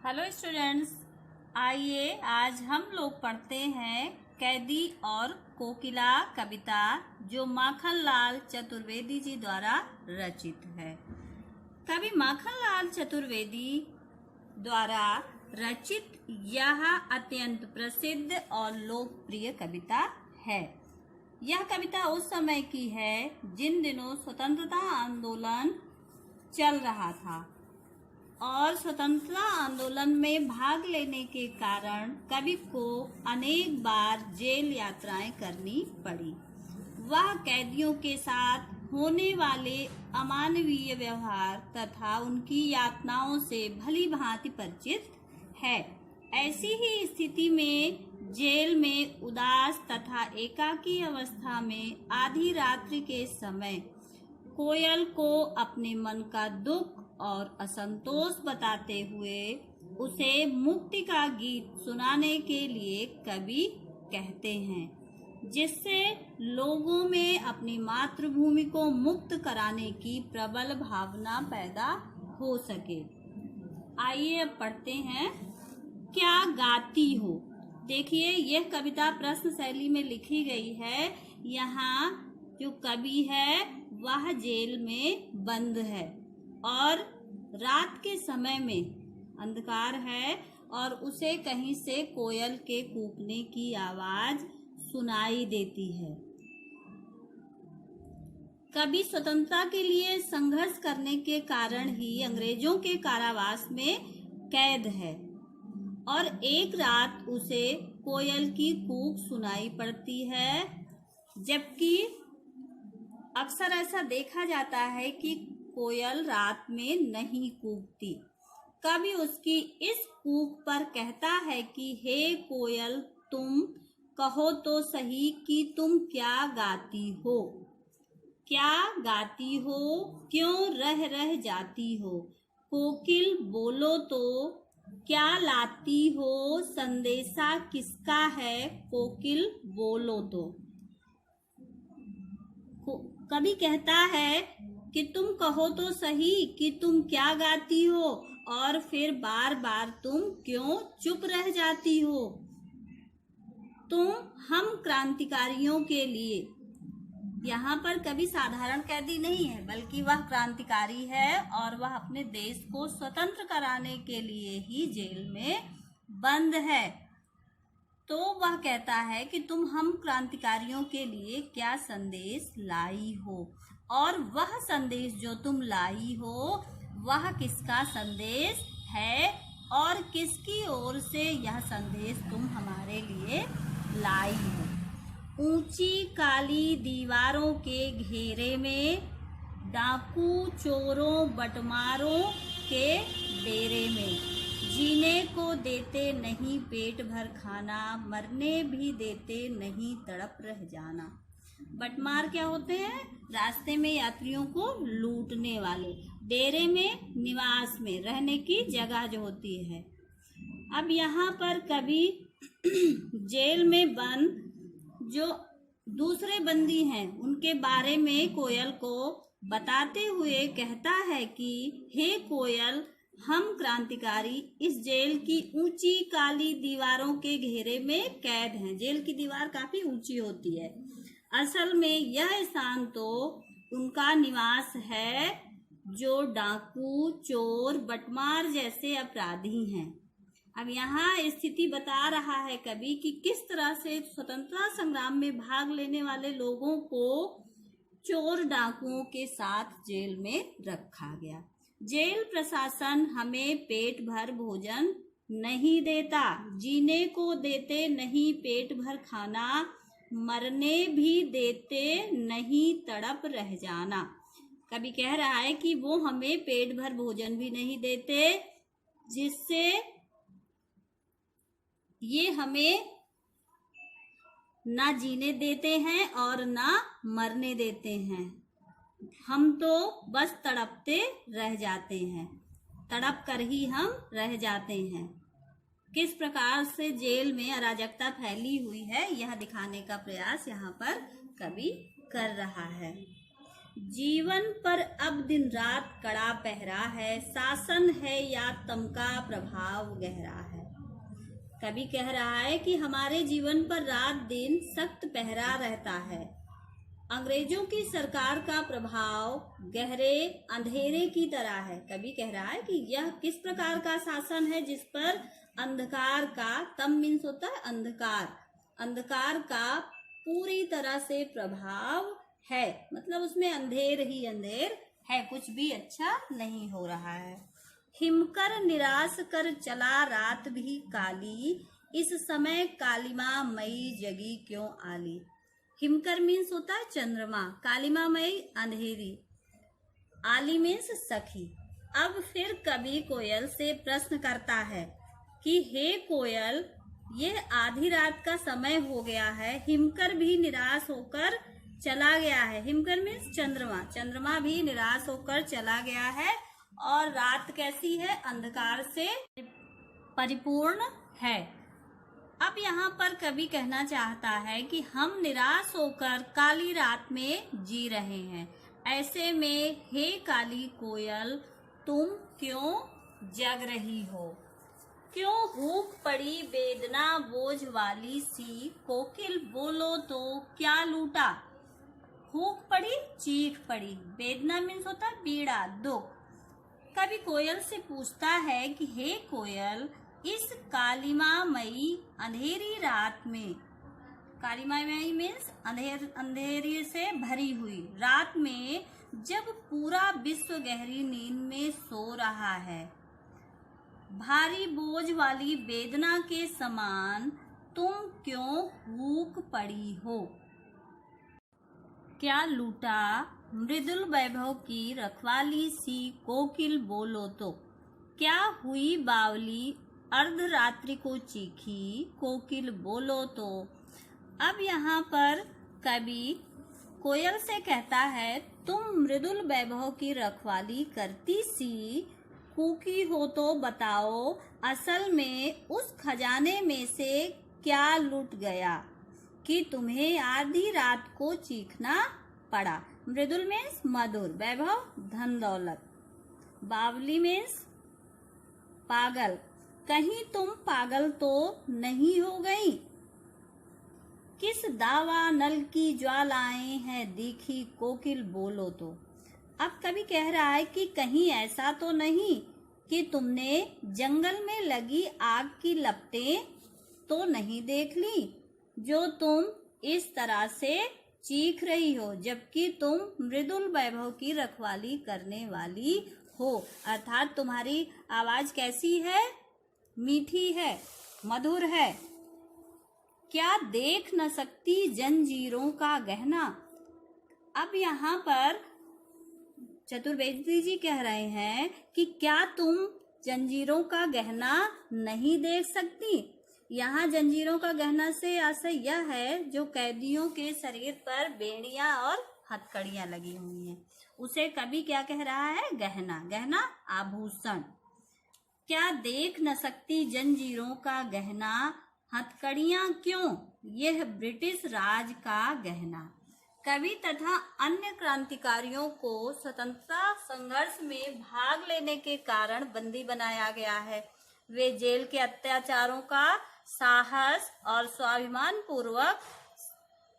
Hello students, आइए आज हम लोग पढ़ते हैं कैदी और कोकिला कविता जो माखनलाल चतुर्वेदी जी द्वारा रचित है। कवि माखनलाल चतुर्वेदी द्वारा रचित यह अत्यंत प्रसिद्ध और लोकप्रिय कविता है। यह कविता उस समय की है जिन दिनों स्वतंत्रता आंदोलन चल रहा था और स्वतंत्रता आंदोलन में भाग लेने के कारण कवि को अनेक बार जेल यात्राएं करनी पड़ी। वह कैदियों के साथ होने वाले अमानवीय व्यवहार तथा उनकी यातनाओं से भली भांति परिचित है। ऐसी ही स्थिति में जेल में उदास तथा एकाकी अवस्था में आधी रात्रि के समय कोयल को अपने मन का दुख और असंतोष बताते हुए उसे मुक्ति का गीत सुनाने के लिए कवि कहते हैं, जिससे लोगों में अपनी मातृभूमि को मुक्त कराने की प्रबल भावना पैदा हो सके। आइए अब पढ़ते हैं। क्या गाती हो। देखिए, यह कविता प्रश्न शैली में लिखी गई है। यहाँ जो कवि है वह जेल में बंद है और रात के समय में अंधकार है और उसे कहीं से कोयल के कूकने की आवाज सुनाई देती है। कवि स्वतंत्रता के लिए संघर्ष करने के कारण ही अंग्रेजों के कारावास में कैद है और एक रात उसे कोयल की कूक सुनाई पड़ती है, जबकि अक्सर ऐसा देखा जाता है कि कोयल रात में नहीं कूकती। कवि उसकी इस कूक पर कहता है कि हे कोयल, तुम कहो तो सही कि तुम क्या गाती हो, क्या गाती हो, क्यों रह रह जाती हो। कोकिल बोलो तो क्या लाती हो, संदेशा किसका है, कोकिल बोलो तो। कवि कहता है कि तुम कहो तो सही कि तुम क्या गाती हो और फिर बार बार तुम क्यों चुप रह जाती हो। तुम हम क्रांतिकारियों के लिए, यहाँ पर कवि साधारण कैदी नहीं है बल्कि वह क्रांतिकारी है और वह अपने देश को स्वतंत्र कराने के लिए ही जेल में बंद है। तो वह कहता है कि तुम हम क्रांतिकारियों के लिए क्या संदेश लाई हो और वह संदेश जो तुम लाई हो वह किसका संदेश है और किसकी ओर से यह संदेश तुम हमारे लिए लाई हो। ऊंची काली दीवारों के घेरे में, डाकू चोरों बटमारों के डेरे में, जीने को देते नहीं पेट भर खाना, मरने भी देते नहीं तड़प रह जाना। बटमार क्या होते हैं? रास्ते में यात्रियों को लूटने वाले। डेरे में निवास में रहने की जगह जो होती है। अब यहाँ पर कवि जेल में बंद जो दूसरे बंदी हैं उनके बारे में कोयल को बताते हुए कहता है कि हे कोयल, हम क्रांतिकारी इस जेल की ऊंची काली दीवारों के घेरे में कैद हैं। जेल की दीवार काफी ऊंची होती है। असल में यह स्थान तो उनका निवास है जो डाकू चोर बटमार जैसे अपराधी हैं। अब यहाँ स्थिति बता रहा है कवि कि किस तरह से स्वतंत्रता संग्राम में भाग लेने वाले लोगों को चोर डाकुओं के साथ जेल में रखा गया। जेल प्रशासन हमें पेट भर भोजन नहीं देता, जीने को देते नहीं पेट भर खाना, मरने भी देते नहीं तड़प रह जाना। कवि कह रहा है कि वो हमें पेट भर भोजन भी नहीं देते, जिससे ये हमें ना जीने देते हैं और ना मरने देते हैं। हम तो बस तड़पते रह जाते हैं, तड़प कर ही हम रह जाते हैं। किस प्रकार से जेल में अराजकता फैली हुई है यह दिखाने का प्रयास यहाँ पर कवि कर रहा है। जीवन पर अब दिन रात कड़ा पहरा है, शासन है या तम का प्रभाव गहरा है। कवि कह रहा है कि हमारे जीवन पर रात दिन सख्त पहरा रहता है। अंग्रेजों की सरकार का प्रभाव गहरे अंधेरे की तरह है। कवि कह रहा है कि यह किस प्रकार का शासन है जिस पर अंधकार का, तम मीन्स होता है अंधकार, अंधकार का पूरी तरह से प्रभाव है, मतलब उसमें अंधेर ही अंधेर है, कुछ भी अच्छा नहीं हो रहा है। हिमकर निराश कर चला रात भी काली, इस समय कालिमा मई जगी क्यों आली। हिमकर मीन्स होता है चंद्रमा, कालिमा मई अंधेरी, आली मीन्स सखी। अब फिर कवि कोयल से प्रश्न करता है कि हे कोयल, ये आधी रात का समय हो गया है, हिमकर भी निराश होकर चला गया है। हिमकर मीन्स चंद्रमा, चंद्रमा भी निराश होकर चला गया है और रात कैसी है, अंधकार से परिपूर्ण है। अब यहाँ पर कवि कहना चाहता है कि हम निराश होकर काली रात में जी रहे हैं, ऐसे में हे काली कोयल तुम क्यों जग रही हो, क्यों हूक पड़ी वेदना बोझ वाली सी, कोकिल बोलो तो क्या लूटा। हूक पड़ी, चीख पड़ी, वेदना मीन्स होता है पीड़ा, दुख। कवि कोयल से पूछता है कि हे कोयल, इस कालिमामयी अंधेरी रात में, कालिमामयी मीन्स अंधेरी से भरी हुई रात में, जब पूरा विश्व गहरी नींद में सो रहा है, भारी बोझ वाली वेदना के समान तुम क्यों हूक पड़ी हो, क्या लूटा मृदुल वैभव की रखवाली सी, कोकिल बोलो तो क्या हुई बावली अर्धरात्रि को चीखी, कोकिल बोलो तो। अब यहाँ पर कवि कोयल से कहता है तुम मृदुल वैभव की रखवाली करती सी, कूकी हो तो बताओ असल में उस खजाने में से क्या लुट गया कि तुम्हें आधी रात को चीखना पड़ा। मृदुल मीन्स मधुर, वैभव धन दौलत, बावली मीन्स पागल, कहीं तुम पागल तो नहीं हो गई, किस दावा नल की ज्वालाएं हैं दिखी, कोकिल बोलो तो। अब कवि कह रहा है कि कहीं ऐसा तो नहीं कि तुमने जंगल में लगी आग की लपटें तो नहीं देख ली, जो तुम इस तरह से चीख रही हो जबकि तुम मृदुल वैभव की रखवाली करने वाली हो। अर्थात तुम्हारी आवाज कैसी है, मीठी है, मधुर है। क्या देख न सकती जंजीरों का गहना। अब यहाँ पर चतुर्वेदी जी कह रहे हैं कि क्या तुम जंजीरों का गहना नहीं देख सकती। यहाँ जंजीरों का गहना से आशय यह है जो कैदियों के शरीर पर बेड़ियां और हथकड़ियां लगी हुई हैं, उसे कवि क्या कह रहा है, गहना, गहना आभूषण। क्या देख न सकती जंजीरों का गहना, हथकड़ियां क्यों, यह ब्रिटिश राज का गहना। कवि तथा अन्य क्रांतिकारियों को स्वतंत्रता संघर्ष में भाग लेने के कारण बंदी बनाया गया है। वे जेल के अत्याचारों का साहस और स्वाभिमान पूर्वक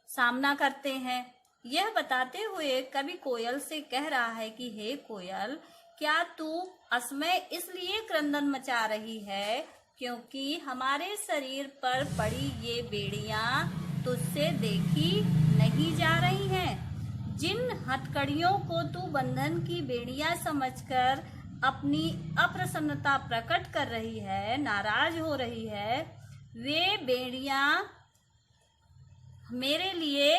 सामना करते हैं। यह बताते हुए कवि कोयल से कह रहा है कि हे कोयल, क्या तू असमय इसलिए क्रंदन मचा रही है क्योंकि हमारे शरीर पर पड़ी ये बेड़ियां तुझसे देखी नहीं जा रही हैं। जिन हथकड़ियों को तू बंधन की बेड़ियां समझकर अपनी अप्रसन्नता प्रकट कर रही है, नाराज हो रही है, वे बेड़ियां मेरे लिए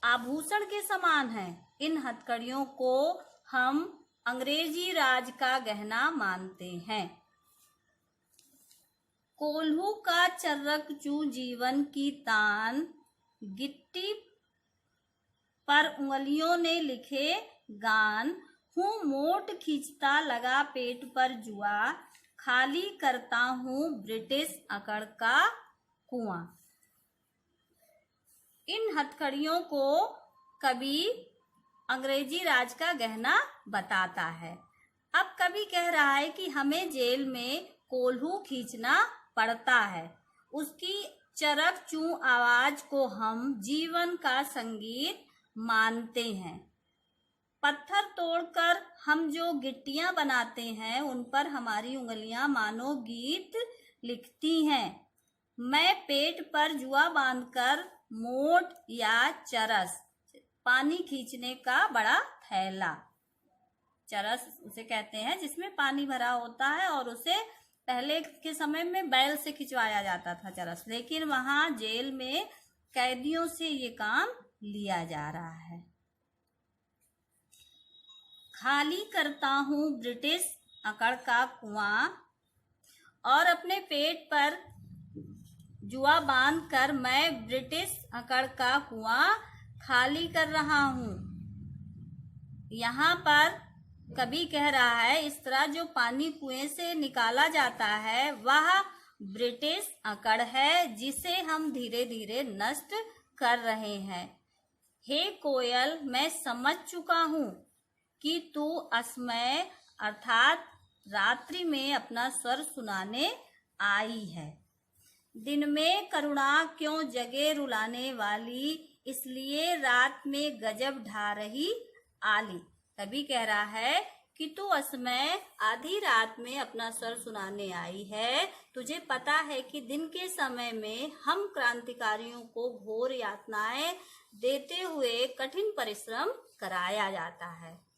आभूषण के समान हैं। इन हथकड़ियों को हम अंग्रेजी राज का गहना मानते हैं। कोल्हू का चर्रक चू जीवन की तान, गिट्टी पर उंगलियों ने लिखे गान, हूँ मोट खींचता लगा पेट पर जुआ, खाली करता हूँ ब्रिटिश अकड़ का कुआं। इन हथकड़ियों को कवि अंग्रेजी राज का गहना बताता है। अब कवि कह रहा है कि हमें जेल में कोल्हू खींचना पड़ता है। उसकी चरक चूं आवाज को हम जीवन का संगीत मानते हैं। पत्थर तोड़कर हम जो गिट्टियां बनाते हैं उन पर हमारी उंगलियां मानो गीत लिखती हैं। मैं पेट पर जुआ बांधकर मोट या चरस, पानी खींचने का बड़ा थैला, चरस उसे कहते हैं जिसमें पानी भरा होता है, और उसे पहले के समय में बैल से खिंचवाया जाता था चरस, लेकिन वहां जेल में कैदियों से ये काम लिया जा रहा है। खाली करता हूँ ब्रिटिश अकड़ का कुआं, और अपने पेट पर जुआ बांधकर मैं ब्रिटिश अकड़ का कुआं खाली कर रहा हूँ। यहाँ पर कवि कह रहा है इस तरह जो पानी कुएं से निकाला जाता है वह ब्रिटिश अकड़ है, जिसे हम धीरे धीरे नष्ट कर रहे हैं। हे कोयल, मैं समझ चुका हूँ कि तू असमय अर्थात रात्रि में अपना स्वर सुनाने आई है। दिन में करुणा क्यों जगे रुलाने वाली, इसलिए रात में गजब ढा रही आली। कवि कह रहा है कि तू असमय आधी रात में अपना स्वर सुनाने आई है। तुझे पता है कि दिन के समय में हम क्रांतिकारियों को घोर यातनाएं देते हुए कठिन परिश्रम कराया जाता है।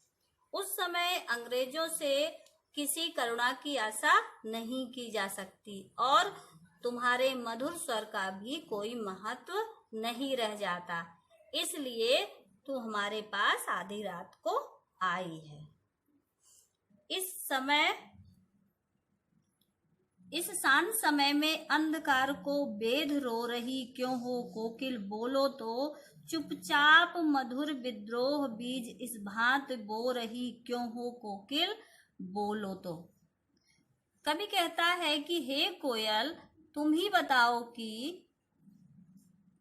उस समय अंग्रेजों से किसी करुणा की आशा नहीं की जा सकती और तुम्हारे मधुर स्वर का भी कोई महत्व नहीं रह जाता, इसलिए तू हमारे पास आधी रात को आई है। इस शांत समय में अंधकार को बेध रो रही क्यों हो कोकिल, बोलो तो चुपचाप मधुर विद्रोह बीज इस भांत बो रही क्यों हो कोकिल, बोलो तो। कवि कहता है कि हे कोयल, तुम ही बताओ कि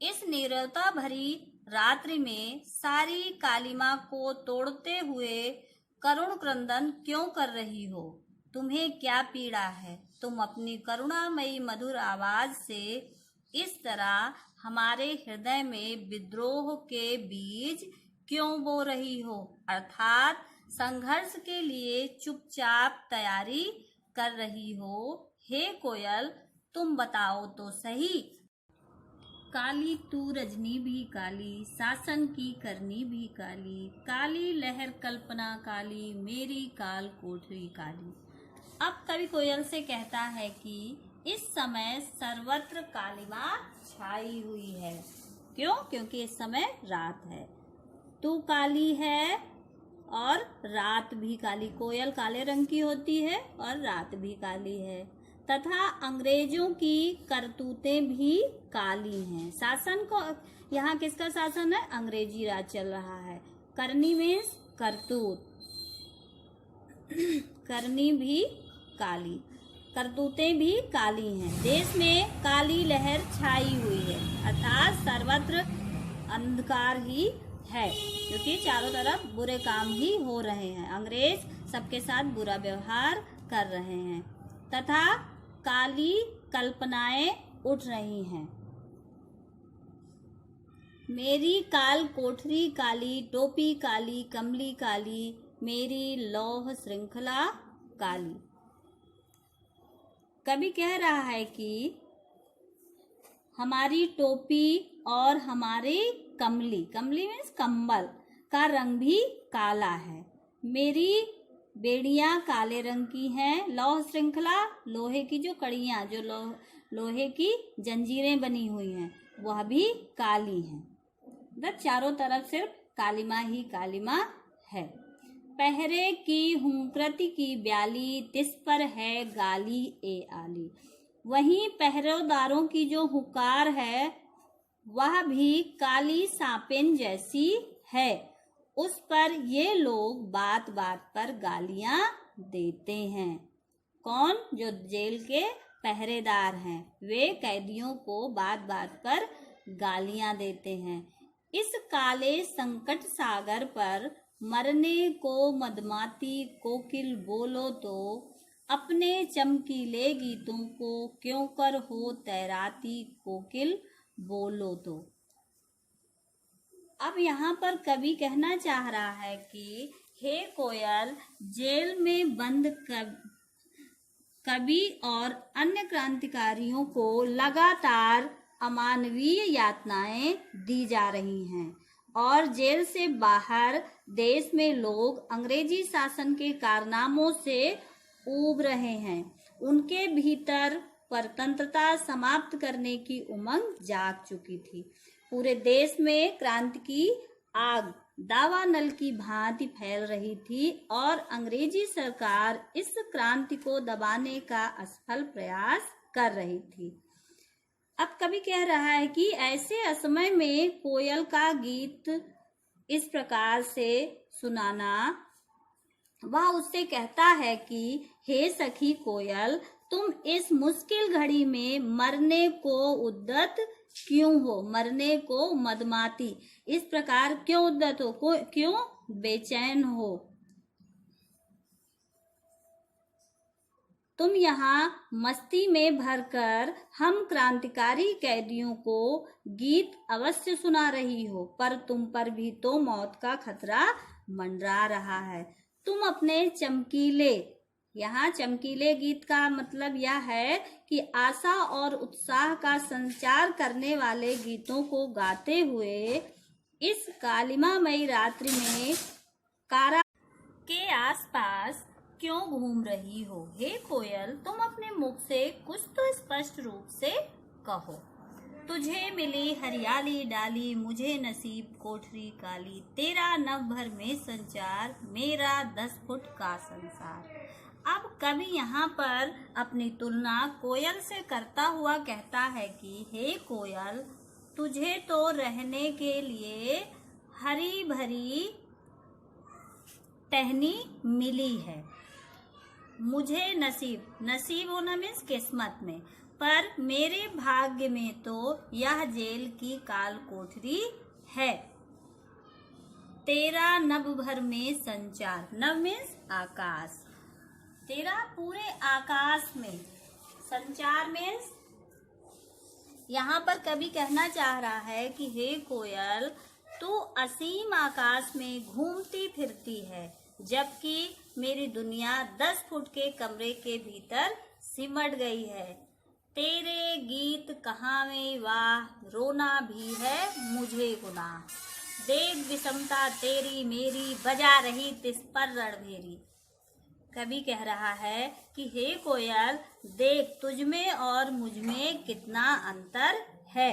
इस नीरवता भरी रात्रि में सारी कालिमा को तोड़ते हुए करुण क्रंदन क्यों कर रही हो? तुम्हें क्या पीड़ा है? तुम अपनी करुणामयी मधुर आवाज से इस तरह हमारे हृदय में विद्रोह के बीज क्यों बो रही हो, अर्थात संघर्ष के लिए चुपचाप तैयारी कर रही हो। हे कोयल, तुम बताओ तो सही। काली तू रजनी भी काली, शासन की करनी भी काली, काली लहर कल्पना काली, मेरी काल कोठरी काली। अब कवि कोयल से कहता है कि इस समय सर्वत्र कालिमा छाई हुई है। क्यों? क्योंकि इस समय रात है। तू काली है और रात भी काली। कोयल काले रंग की होती है और रात भी काली है, तथा अंग्रेजों की करतूतें भी काली हैं। शासन को यहाँ किसका शासन है? अंग्रेजी राज चल रहा है। करनी मीन्स करतूत, करनी भी काली, करतूतें भी काली हैं। देश में काली लहर छाई हुई है, अर्थात सर्वत्र अंधकार ही है, क्योंकि चारों तरफ बुरे काम ही हो रहे हैं। अंग्रेज सबके साथ बुरा व्यवहार कर रहे हैं तथा काली कल्पनाएं उठ रही हैं। मेरी काल कोठरी काली, टोपी काली, कमली काली, मेरी लौह श्रृंखला काली। कवि कह रहा है कि हमारी टोपी और हमारी कमली, कमली मीन्स कंबल का रंग भी काला है। मेरी बेड़ियां काले रंग की हैं। लौह श्रृंखला, लोहे की जो कड़ियां, जो लोहे की जंजीरें बनी हुई हैं, वह भी काली हैं। मतलब चारों तरफ सिर्फ कालिमा ही कालिमा है। पहरे की हुंकृति की ब्याली, तिस पर है गाली ए आली। वहीं पहरेदारों की जो हुकार है वह भी काली सांपेन जैसी है। उस पर ये लोग बात बात पर गालियां देते हैं। कौन? जो जेल के पहरेदार हैं, वे कैदियों को बात बात पर गालियां देते हैं। इस काले संकट सागर पर मरने को मदमाती कोकिल बोलो तो, अपने चमकीले गीतों को क्यों कर हो तैराती कोकिल बोलो तो। अब यहाँ पर कवि कहना चाह रहा है कि हे कोयल, जेल में बंद कवि और अन्य क्रांतिकारियों को लगातार अमानवीय यातनाएं दी जा रही हैं और जेल से बाहर देश में लोग अंग्रेजी शासन के कारनामों से ऊब रहे हैं। उनके भीतर परतंत्रता समाप्त करने की उमंग जाग चुकी थी। पूरे देश में क्रांति की आग दावानल की भांति फैल रही थी और अंग्रेजी सरकार इस क्रांति को दबाने का असफल प्रयास कर रही थी। अब कवि कह रहा है कि ऐसे असमय में कोयल का गीत इस प्रकार से सुनाना, वह उससे कहता है कि हे सखी कोयल, तुम इस मुश्किल घड़ी में मरने को उद्यत क्यों हो, मरने को मदमाती इस प्रकार क्यों उद्यत हो, क्यों बेचैन हो। तुम यहाँ मस्ती में भरकर हम क्रांतिकारी कैदियों को गीत अवश्य सुना रही हो, पर तुम पर भी तो मौत का खतरा मंडरा रहा है। तुम अपने चमकीले, यहाँ चमकीले गीत का मतलब यह है कि आशा और उत्साह का संचार करने वाले गीतों को गाते हुए इस कालिमामयी रात्रि में कारा के आसपास क्यों घूम रही हो। हे कोयल, तुम अपने मुख से कुछ तो स्पष्ट रूप से कहो। तुझे मिली हरियाली डाली, मुझे नसीब कोठरी काली, तेरा नभ भर में संचार, मेरा 10 फुट का संसार। अब कवि यहाँ पर अपनी तुलना कोयल से करता हुआ कहता है कि हे कोयल, तुझे तो रहने के लिए हरी भरी टहनी मिली है, मुझे नसीब होना मीन्स किस्मत में, पर मेरे भाग्य में तो यह जेल की काल कोठरी है। तेरा नभ भर में संचार, नभ मीन्स आकाश, तेरा पूरे आकाश में, संचार मीन्स यहाँ पर कवि कहना चाह रहा है कि हे कोयल, तू असीम आकाश में घूमती फिरती है, जबकि मेरी दुनिया 10 फुट के कमरे के भीतर सिमट गई है। तेरे गीत कहाँ में वाह, रोना भी है मुझे गुनाह, देख विषमता तेरी मेरी, बजा रही तिस पर रणभेरी। कवि कह रहा है कि हे कोयल, देख तुझमें और मुझमें कितना अंतर है।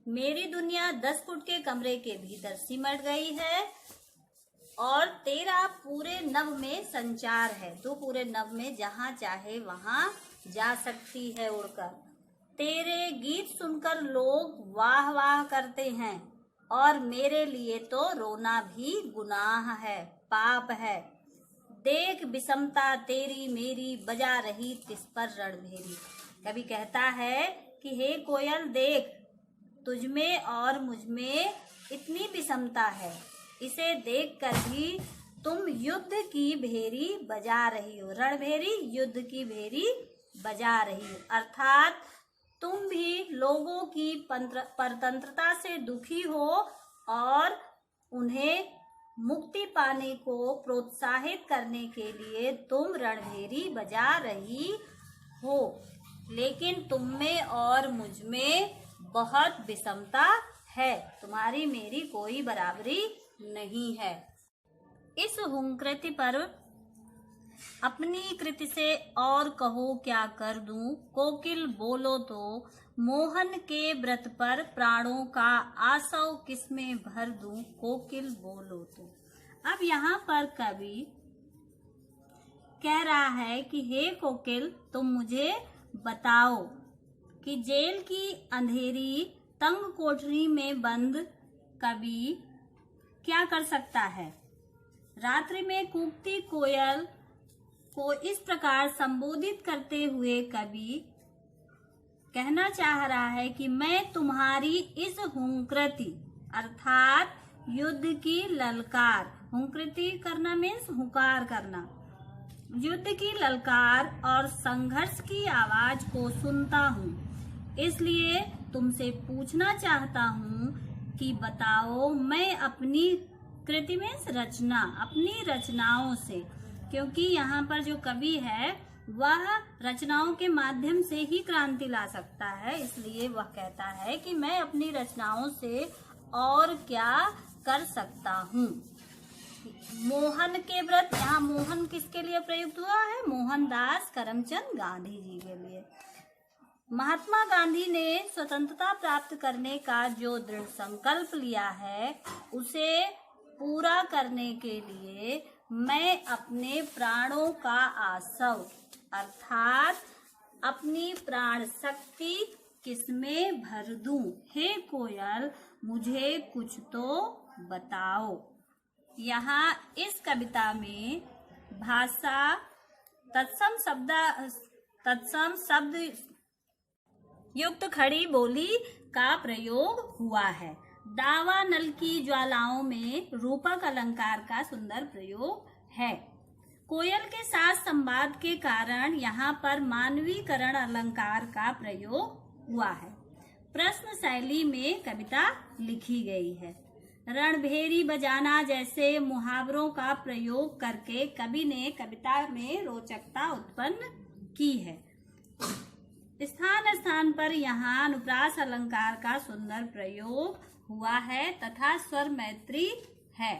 मेरी दुनिया 10 फुट के कमरे के भीतर सिमट गई है और तेरा पूरे नभ में संचार है, तू पूरे नभ में जहाँ चाहे वहाँ जा सकती है उड़कर। तेरे गीत सुनकर लोग वाह वाह करते हैं और मेरे लिए तो रोना भी गुनाह है, पाप है। देख विषमता तेरी मेरी, बजा रही तिस पर रणभेरी। कवि कहता है कि हे कोयल, देख तुझमें और मुझमें इतनी विषमता है, इसे देखकर भी तुम युद्ध की भेरी बजा रही हो, रणभेरी युद्ध की भेरी बजा रही हो, अर्थात तुम भी लोगों की परतंत्रता से दुखी हो और उन्हें मुक्ति पाने को प्रोत्साहित करने के लिए तुम रणभेरी बजा रही हो, लेकिन तुम में और मुझ में बहुत विषमता है, तुम्हारी मेरी कोई बराबरी नहीं है। इस हुंकृति पर अपनी कृति से और कहो क्या कर दूं, कोकिल बोलो तो मोहन के व्रत पर प्राणों का आसव किसमें भर दूं, कोकिल बोलो तो। अब यहाँ पर कवि कह रहा है कि हे कोकिल, तुम मुझे बताओ कि जेल की अंधेरी तंग कोठरी में बंद कवि क्या कर सकता है। रात्रि में कूकती कोयल को इस प्रकार संबोधित करते हुए कवि कहना चाह रहा है कि मैं तुम्हारी इस हुंकृति अर्थात युद्ध की ललकार। हुंकृति करना मीन्स हुकार करना। युद्ध की ललकार और संघर्ष की आवाज को सुनता हूँ, इसलिए तुमसे पूछना चाहता हूँ कि बताओ मैं अपनी कृति मीन्स रचना, अपनी रचनाओं से, क्योंकि यहाँ पर जो कवि है वह रचनाओं के माध्यम से ही क्रांति ला सकता है, इसलिए वह कहता है कि मैं अपनी रचनाओं से और क्या कर सकता हूँ। मोहन के व्रत, यहाँ मोहन किसके लिए प्रयुक्त हुआ है? मोहनदास करमचंद गांधी जी के लिए। महात्मा गांधी ने स्वतंत्रता प्राप्त करने का जो दृढ़ संकल्प लिया है, उसे पूरा करने के लिए मैं अपने प्राणों का आसव अर्थात अपनी प्राण शक्ति किसमें भर दूं? हे कोयल, मुझे कुछ तो बताओ। यहाँ इस कविता में भाषा तत्सम शब्द युक्त खड़ी बोली का प्रयोग हुआ है। दावानल की ज्वालाओं में रूपक अलंकार का सुंदर प्रयोग है। कोयल के साथ संवाद के कारण यहाँ पर मानवीकरण अलंकार का प्रयोग हुआ है। प्रश्न शैली में कविता लिखी गई है। रणभेरी बजाना जैसे मुहावरों का प्रयोग करके कवि ने कविता में रोचकता उत्पन्न की है। स्थान स्थान पर यहाँ अनुप्रास अलंकार का सुंदर प्रयोग हुआ है तथा स्वर मैत्री है।